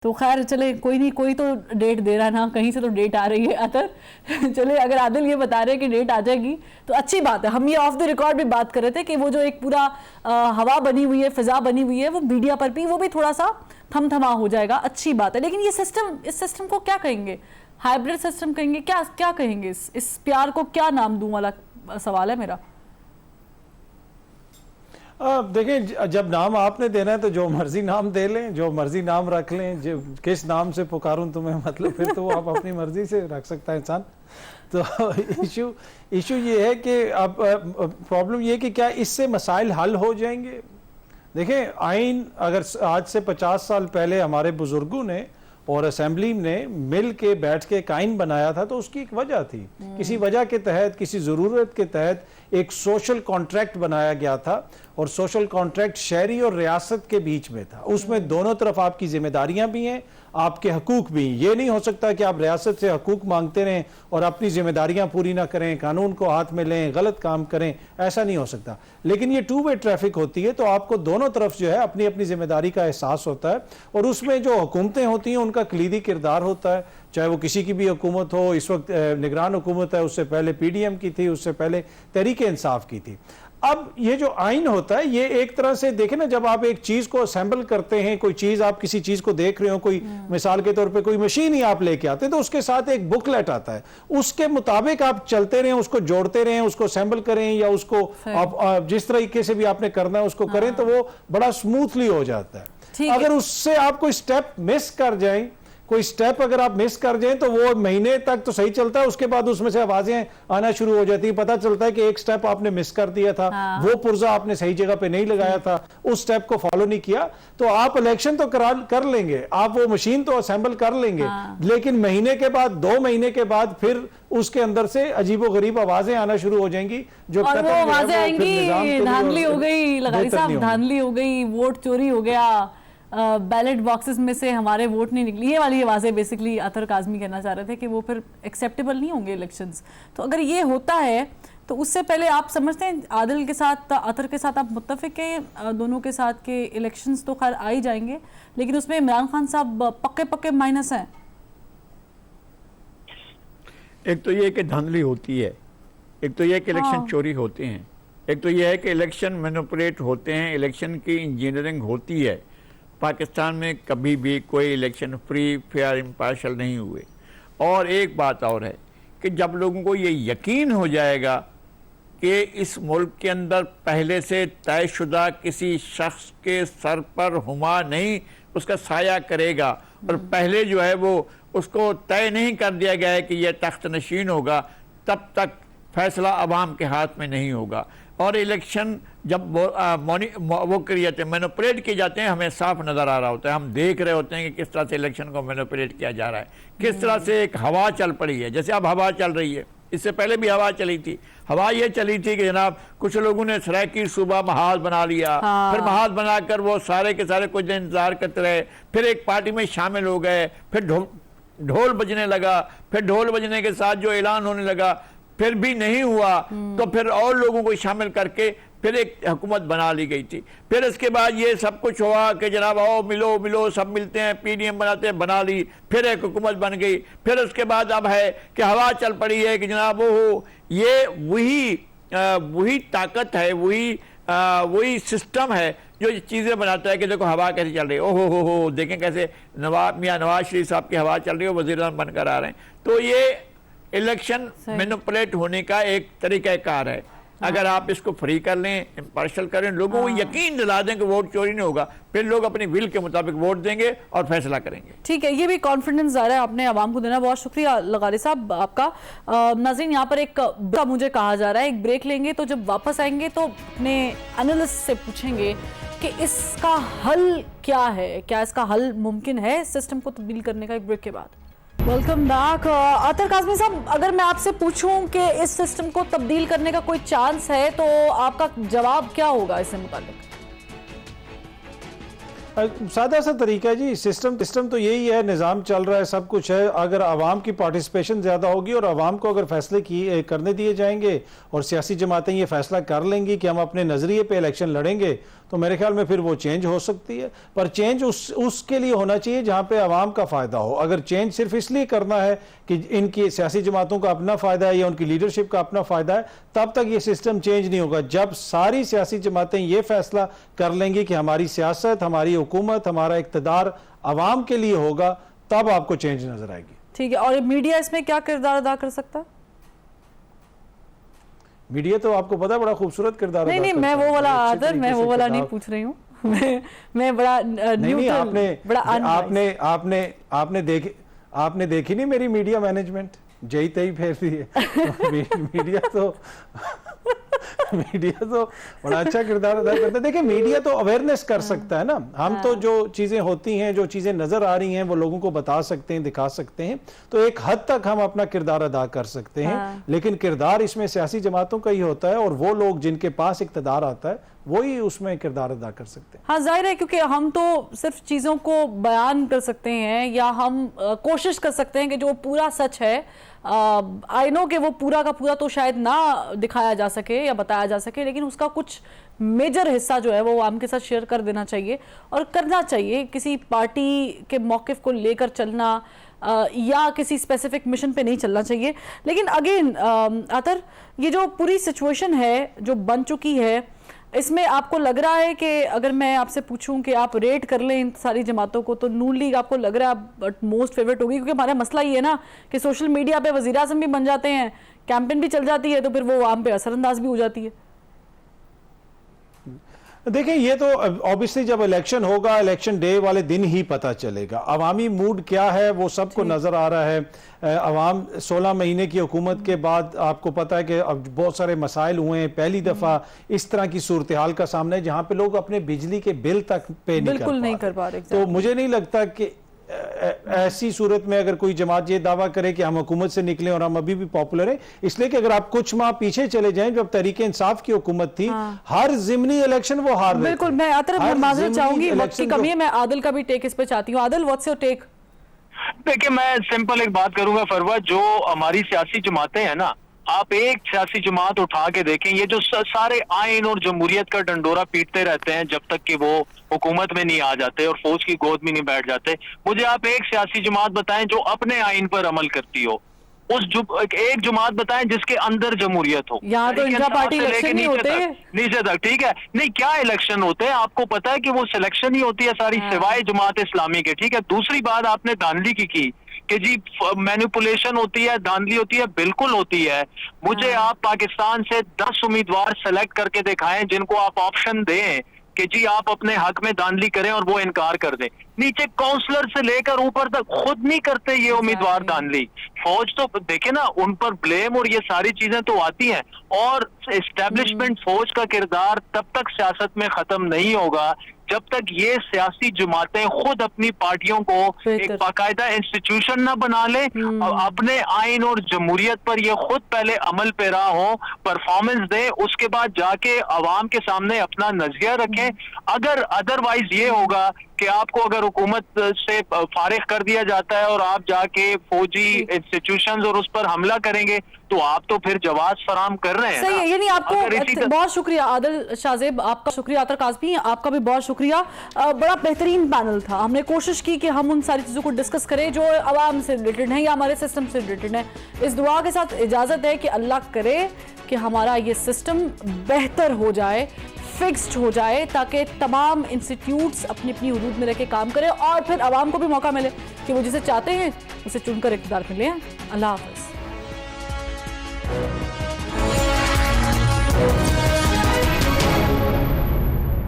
तो खैर चले, कोई नहीं, कोई तो डेट दे रहा ना, कहीं से तो डेट आ रही है अतर। चले, अगर आदिल ये बता रहे हैं कि डेट आ जाएगी तो अच्छी बात है। हम ये ऑफ द रिकॉर्ड भी बात कर रहे थे कि वो जो एक पूरा हवा बनी हुई है, फिजा बनी हुई है, वो मीडिया पर भी वो भी थोड़ा सा थमथमा हो जाएगा, अच्छी बात है। लेकिन ये सिस्टम, इस सिस्टम को क्या कहेंगे? हाइब्रिड सिस्टम कहेंगे? क्या क्या कहेंगे? इस प्यार को क्या नाम दूं वाला सवाल है मेरा। देखिए, जब नाम आपने देना है तो जो मर्जी नाम दे लें, जो मर्जी नाम रख लें, जो किस नाम से पुकारूं तुम्हें, मतलब फिर तो वो आप अपनी मर्जी से रख सकता है इंसान। तो इशू ये है कि अब प्रॉब्लम ये है कि क्या इससे मसाइल हल हो जाएंगे। देखें, आइन अगर आज से 50 साल पहले हमारे बुजुर्गों ने और असेंबली ने मिल के बैठ के एक आइन बनाया था तो उसकी एक वजह थी। किसी वजह के तहत, किसी ज़रूरत के तहत एक सोशल कॉन्ट्रैक्ट बनाया गया था, और सोशल कॉन्ट्रैक्ट शहरी और रियासत के बीच में था। उसमें दोनों तरफ आपकी जिम्मेदारियां भी हैं, आपके हकूक भी। ये नहीं हो सकता कि आप रियासत से हकूक मांगते रहें और अपनी जिम्मेदारियां पूरी ना करें, कानून को हाथ में लें, गलत काम करें, ऐसा नहीं हो सकता। लेकिन ये टू वे ट्रैफिक होती है, तो आपको दोनों तरफ जो है अपनी अपनी जिम्मेदारी का एहसास होता है, और उसमें जो हुकूमतें होती हैं उनका कलीदी किरदार होता है, चाहे वो किसी की भी हुकूमत हो। इस वक्त निगरान हुकूमत है, उससे पहले PDM की थी, उससे पहले तहरीक इंसाफ की थी। अब ये जो आइन होता है, ये एक तरह से देखें ना, जब आप एक चीज को असेंबल करते हैं, कोई चीज आप किसी चीज को देख रहे हो, कोई मिसाल के तौर पे कोई मशीन ही आप लेके आते हैं, तो उसके साथ एक बुकलेट आता है, उसके मुताबिक आप चलते रहें, उसको जोड़ते रहें, उसको असेंबल करें, या उसको आप जिस तरीके से भी आपने करना है उसको करें, तो वो बड़ा स्मूथली हो जाता है। अगर उससे आप कोई स्टेप मिस कर जाएं, कोई स्टेप अगर आप मिस कर जाएं, तो वो महीने तक तो सही चलता है, उसके बाद उसमें से आवाजें आना शुरू हो जाती है। पता चलता है कि एक स्टेप आपने मिस कर दिया था, वो पुर्जा आपने सही जगह पे नहीं लगाया था, उस स्टेप को फॉलो नहीं किया। तो आप इलेक्शन तो कर लेंगे, आप वो मशीन तो असेंबल कर लेंगे, लेकिन महीने के बाद, 2 महीने के बाद फिर उसके अंदर से अजीबोगरीब आवाजें आना शुरू हो जाएंगी, जो और वो आवाजें आएंगी, धांधली हो गई, लगारी साहब धांधली हो गई, वोट चोरी हो गया, बैलेट बॉक्सेस में से हमारे वोट नहीं निकली, ये वाली आवाज़ें बेसिकली अतर काज़मी कहना चाह रहे थे कि वो फिर एक्सेप्टेबल नहीं होंगे इलेक्शंस। तो अगर ये होता है तो उससे पहले आप समझते हैं आदिल के साथ, अतर के साथ आप मुत्तफिक हैं दोनों के साथ के इलेक्शंस तो खैर आ ही जाएंगे, लेकिन उसमें इमरान खान साहब पक्के पक्के माइनस हैं। एक तो ये कि धांधली होती है, एक तो ये कि इलेक्शन चोरी होते हैं, एक तो ये है कि इलेक्शन मैनिपुलेट होते हैं, इलेक्शन की इंजीनियरिंग होती है। पाकिस्तान में कभी भी कोई इलेक्शन फ्री, फेयर, इम्पार्शल नहीं हुए। और एक बात और है कि जब लोगों को ये यकीन हो जाएगा कि इस मुल्क के अंदर पहले से तयशुदा किसी शख्स के सर पर हुमा नहीं उसका साया करेगा, और पहले जो है वो उसको तय नहीं कर दिया गया है कि यह तख्त नशीन होगा, तब तक फैसला अवाम के हाथ में नहीं होगा। और इलेक्शन जब वो क्रिएट मैनिपुलेट किए जाते हैं, हमें साफ नज़र आ रहा होता है, हम देख रहे होते हैं कि किस तरह से इलेक्शन को मैनिपुलेट किया जा रहा है, किस तरह से एक हवा चल पड़ी है। जैसे अब हवा चल रही है, इससे पहले भी हवा चली थी। हवा ये चली थी कि जनाब कुछ लोगों ने सरायकी सूबा महाज बना लिया, फिर महाज बनाकर वो सारे के सारे कुछ दिन इंतजार करते रहे, फिर एक पार्टी में शामिल हो गए, फिर ढोल बजने लगा, फिर ढोल बजने के साथ जो ऐलान होने लगा, फिर भी नहीं हुआ, तो फिर और लोगों को शामिल करके फिर एक हुकूमत बना ली गई थी। फिर इसके बाद ये सब कुछ हुआ कि जनाब आओ मिलो मिलो, सब मिलते हैं, PDM बनाते हैं, बना ली, फिर एक हुकूमत बन गई। फिर उसके बाद अब है कि हवा चल पड़ी है कि जनाब वो ये वही ताकत है, वही सिस्टम है जो चीज़ें बनाता है कि देखो हवा कैसे चल रही है, ओहो हो देखें कैसे मियाँ नवाज शरीफ साहब की हवा चल रही है, वज़ीर-ए-आज़म बनकर आ रहे हैं। तो ये इलेक्शन मैनिपुलेट होने का एक तरीक़ाकार है। अगर आप इसको फ्री कर लें, इम्पार्शल करें, लोगों को यकीन दिला दें कि वोट चोरी नहीं होगा, फिर लोग अपनी विल के मुताबिक वोट देंगे और फैसला करेंगे। ठीक है, ये भी कॉन्फिडेंस ज़ाहिर है आपने आवाम को देना। बहुत शुक्रिया लगारी साहब आपका। नाज़रीन, यहाँ पर एक मुझे कहा जा रहा है, एक ब्रेक लेंगे, तो जब वापस आएंगे तो अपने एनालिस्ट से पूछेंगे कि इसका हल क्या है, क्या इसका हल मुमकिन है सिस्टम को तब्दील करने का। एक ब्रेक के बाद वेलकम बैक। अतर काज़मी साहब, अगर मैं आपसे पूछूं कि इस सिस्टम को तब्दील करने का कोई चांस है, तो आपका जवाब क्या होगा इससे मुताबिक? सादा सा तरीका है जी, सिस्टम तो यही है, निज़ाम चल रहा है, सब कुछ है। अगर आवाम की पार्टिसिपेशन ज़्यादा होगी और आवाम को अगर फैसले करने दिए जाएंगे और सियासी जमातें ये फैसला कर लेंगी कि हम अपने नज़रिए पे इलेक्शन लड़ेंगे, तो मेरे ख्याल में फिर वो चेंज हो सकती है, पर चेंज उसके लिए होना चाहिए जहां पे आवाम का फायदा हो। अगर चेंज सिर्फ इसलिए करना है कि इनकी सियासी जमातों का अपना फायदा है या उनकी लीडरशिप का अपना फायदा है, तब तक ये सिस्टम चेंज नहीं होगा। जब सारी सियासी जमातें ये फैसला कर लेंगी कि हमारी सियासत, हमारी हुकूमत, हमारा इक़्तिदार आवाम के लिए होगा, तब आपको चेंज नजर आएगी। ठीक है, और मीडिया इसमें क्या किरदार अदा कर सकता है? मीडिया तो आपको पता है बड़ा खूबसूरत किरदार अदा नहीं, करता मैं है। वो वाला अच्छे आदर, तरीके मैं से वो वाला किताब- नहीं पूछ रही हूँ। मैं बड़ा न्यूट्रल, बड़ा unbiased। आपने देखी नहीं मेरी मीडिया मैनेजमेंट, जई तई फेरती है। मीडिया तो बड़ा अच्छा किरदार अदा करता है। देखिए, मीडिया तो अवेयरनेस कर सकता है ना। हम तो जो चीजें होती हैं, जो चीजें नजर आ रही हैं, वो लोगों को बता सकते हैं, दिखा सकते हैं, तो एक हद तक हम अपना किरदार अदा कर सकते हैं। लेकिन किरदार इसमें सियासी जमातों का ही होता है, और वो लोग जिनके पास इक़्तिदार आता है वही उसमें किरदार अदा कर सकते हैं। हाँ, जाहिर है, क्योंकि हम तो सिर्फ चीज़ों को बयान कर सकते हैं या हम कोशिश कर सकते हैं कि जो पूरा सच है, आई नो कि वो पूरा का पूरा तो शायद ना दिखाया जा सके या बताया जा सके, लेकिन उसका कुछ मेजर हिस्सा जो है वो आम के साथ शेयर कर देना चाहिए और करना चाहिए। किसी पार्टी के मौक़िफ़ को लेकर चलना या किसी स्पेसिफिक मिशन पे नहीं चलना चाहिए। लेकिन अगेन आतर, ये जो पूरी सिचुएशन है जो बन चुकी है, इसमें आपको लग रहा है कि अगर मैं आपसे पूछूं कि आप रेट कर लें इन सारी जमातों को, तो नून लीग आपको लग रहा है मोस्ट फेवरेट होगी? क्योंकि हमारा मसला ये है ना कि सोशल मीडिया पे वज़ीर आज़म भी बन जाते हैं, कैंपेन भी चल जाती है, तो फिर वो आम पे असरअंदाज भी हो जाती है। देखिए, ये तो ऑब्वियसली जब इलेक्शन होगा, इलेक्शन डे वाले दिन ही पता चलेगा। अवामी मूड क्या है वो सबको नजर आ रहा है। अवाम 16 महीने की हुकूमत के बाद आपको पता है कि अब बहुत सारे मसाइल हुए हैं। पहली दफा इस तरह की सूरत हाल का सामना है जहां पे लोग अपने बिजली के बिल तक पे नहीं कर पा रहे। तो मुझे नहीं लगता कि ऐसी सूरत में अगर कोई जमात ये दावा करे कि हम हुकूमत से निकले और हम अभी भी पॉपुलर हैं, इसलिए कि अगर आप कुछ माह पीछे चले जाएं जब तहरीक इंसाफ की हुकूमत थी, हर जिमनी इलेक्शन वो हार रहे थे। बिल्कुल, मैं आतर माजरत चाहूंगी, वक्त की कमी है, मैं आदिल का भी टेक इस पे चाहती हूँ। Adil, what's your take? देखिए, मैं सिंपल एक बात करूंगा फरवा, जो हमारी सियासी जमातें हैं ना, आप एक सियासी जमात उठा के देखें, ये जो सारे आइन और जमहूरियत का डंडोरा पीटते रहते हैं जब तक कि वो हुकूमत में नहीं आ जाते और फौज की गोद में नहीं बैठ जाते, मुझे आप एक सियासी जमात बताएं जो अपने आइन पर अमल करती हो। एक जमात बताएं जिसके अंदर जमहूरियत हो। यहाँ तो इंट्रा पार्टी इलेक्शन नहीं होते, नीचे तक, ठीक है? नहीं, क्या इलेक्शन होते हैं? आपको पता है कि वो सिलेक्शन ही होती है सारी, सिवाय जमात इस्लामी के। ठीक है, दूसरी बात आपने धांधली की कि जी मैनिपुलेशन होती है, धांधली होती है, बिल्कुल होती है। मुझे आप पाकिस्तान से 10 उम्मीदवार सेलेक्ट करके दिखाएं जिनको आप ऑप्शन दें कि जी आप अपने हक में धांधली करें और वो इनकार कर दें। नीचे काउंसलर से लेकर ऊपर तक खुद नहीं करते ये उम्मीदवार धांधली। फौज तो देखे ना, उन पर ब्लेम और ये सारी चीजें तो आती हैं। और एस्टेब्लिशमेंट फौज का किरदार तब तक सियासत में खत्म नहीं होगा जब तक ये सियासी जमातें खुद अपनी पार्टियों को एक बाकायदा इंस्टीट्यूशन ना बना ले, अपने आइन और जमहूरियत पर ये खुद पहले अमल पेरा हो, परफॉर्मेंस दे, उसके बाद जाके अवाम के सामने अपना नजरिया रखें। अगर अदरवाइज ये होगा कि आपको अगर हुकूमत से फारिग कर दिया जाता है और आप जाके फौजी इंस्टीट्यूशंस और उस पर हमला करेंगे, तो आप तो फिर जवाब फराम कर रहे हैं। सही है, यानी आपको बहुत शुक्रिया आदिल शाहजेब, आपका शुक्रिया, आतर काज़मी आपका भी बहुत शुक्रिया। बड़ा बेहतरीन पैनल था। हमने कोशिश की कि हम उन सारी चीज़ों को डिस्कस करें जो आवाम से रिलेटेड है या हमारे सिस्टम से रिलेटेड है। इस दुआ के साथ इजाज़त है कि अल्लाह करे कि हमारा ये सिस्टम बेहतर हो जाए, फिक्स्ड हो जाए, ताकि तमाम इंस्टीट्यूट्स अपनी अपनी हुदूद में रह के काम करें और फिर आवाम को भी मौका मिले कि वो जिसे चाहते हैं उसे चुनकर इक़्तिदार में लें। अल्लाह हाफ़िज़।